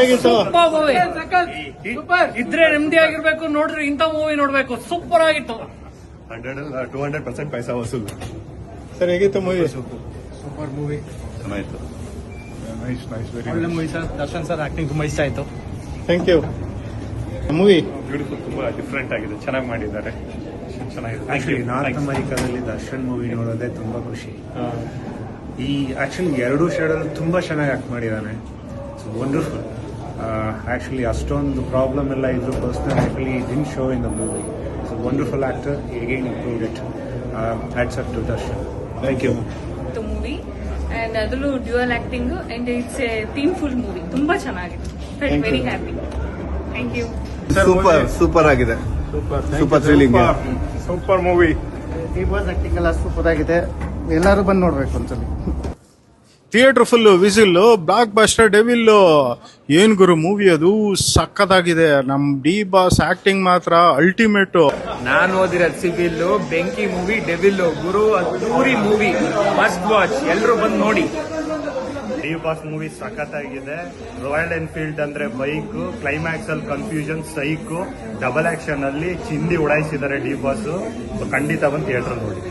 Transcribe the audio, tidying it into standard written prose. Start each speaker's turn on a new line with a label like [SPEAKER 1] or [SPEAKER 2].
[SPEAKER 1] ಹೇಗಿತ್ತು?
[SPEAKER 2] Super movie, ಇದ್ರೆ ನೆಮ್ಮದಿ ಆಗಿರ್ಬೇಕು. ನೋಡ್ರಿ, ಇಂಥ ಮೂವಿ ನೋಡ್ಬೇಕು. ಸೂಪರ್ ಆಗಿತ್ತು.
[SPEAKER 3] 200% ಪೈಸಾ ವಸೂಲ್.
[SPEAKER 1] ಸರ್ ಹೇಗಿತ್ತು ಮೂವಿ?
[SPEAKER 4] ಸೂಪರ್ ಮೂವಿ,
[SPEAKER 3] ಚೆನ್ನಾಗಿತ್ತು.
[SPEAKER 4] ಒಳ್ಳೆ movie sir. Darshan sir acting ತುಂಬಾ ಇಷ್ಟ ಆಯ್ತು.
[SPEAKER 1] Thank you. ಮೂವಿ
[SPEAKER 3] ಬ್ಯೂಟಿಫುಲ್, ತುಂಬಾ ಡಿಫ್ರೆಂಟ್ ಆಗಿದೆ, ಚೆನ್ನಾಗಿ ಮಾಡಿದ್ದಾರೆ.
[SPEAKER 5] ಆಕ್ಚುಲಿ ನಾರ್ತ್ ಅಮೆರಿಕಾದಲ್ಲಿ ದರ್ಶನ್ ಮೂವಿ ನೋಡೋದೇ ತುಂಬಾ ಖುಷಿ. ಈ ಆಕ್ಚುಲಿ ಎರಡು ಶೇಡಲ್ಲಿ ತುಂಬಾ ಚೆನ್ನಾಗಿ ಆಕ್ಟ್ ಮಾಡಿದ್ದಾನೆ. It's wonderful. ಆಕ್ಚುಲಿ ಅಷ್ಟೊಂದು ಪ್ರಾಬ್ಲಮ್ ಎಲ್ಲ ಇದ್ರು personally didn't show in the movie. It's wonderful actor, again improved it. Hats up to Darshan.
[SPEAKER 1] Thank you.
[SPEAKER 6] Movie and ಅದರಲ್ಲೂ dual acting and it's a themeful movie. ತುಂಬಾ ಚೆನ್ನಾಗಿತ್ತು. Felt very happy. Thank you.
[SPEAKER 3] Super ಆಗಿದೆ. Super thrilling.
[SPEAKER 1] Super movie.
[SPEAKER 4] ಈ boss acting ಎಲ್ಲ super ಆಗಿದೆ. ಎಲ್ಲರೂ ಬಂದು ನೋಡ್ಬೇಕು ಒಂದ್ಸಲಿ.
[SPEAKER 1] Theatre full whistle, blockbuster, devil. ಏನ್ ಗುರು ಮೂವಿ ಅದು, ಸಖತ್ತಾಗಿದೆ. ನಮ್ ಡಿ ಬಾಸ್ ಆಕ್ಟಿಂಗ್ ಮಾತ್ರ ಅಲ್ಟಿಮೇಟ್.
[SPEAKER 7] ನಾನ್ ಓದಿರೋದು ಸಿವಿಲ್, ಬೆಂಕಿ ಮೂವಿ, ಡೆವಿಲ್, ಗುರು ಅದ್ದೂರಿ ಮೂವಿ, ಮಸ್ಟ್ ವಾಚ್. ಎಲ್ರು ಬಂದು ನೋಡಿ.
[SPEAKER 3] ಡಿ ಬಾಸ್ ಮೂವಿ ಸಖತ್ತಾಗಿದೆ. ರಾಯಲ್ ಎನ್ಫೀಲ್ಡ್ ಅಂದ್ರೆ ಬೈಕ್, ಕ್ಲೈಮ್ಯಾಕ್ಸ್ ಅಲ್ಲಿ ಕನ್ಫ್ಯೂಷನ್, ಸೈಕ್, ಡಬಲ್ ಆಕ್ಷನ್ ಅಲ್ಲಿ ಚಿಂದಿ ಉಡಾಯಿಸಿದ್ದಾರೆ ಡಿ ಬಾಸ್. ಖಂಡಿತ ಬಂದು ಥಿಯೇಟರ್ ನೋಡಿ.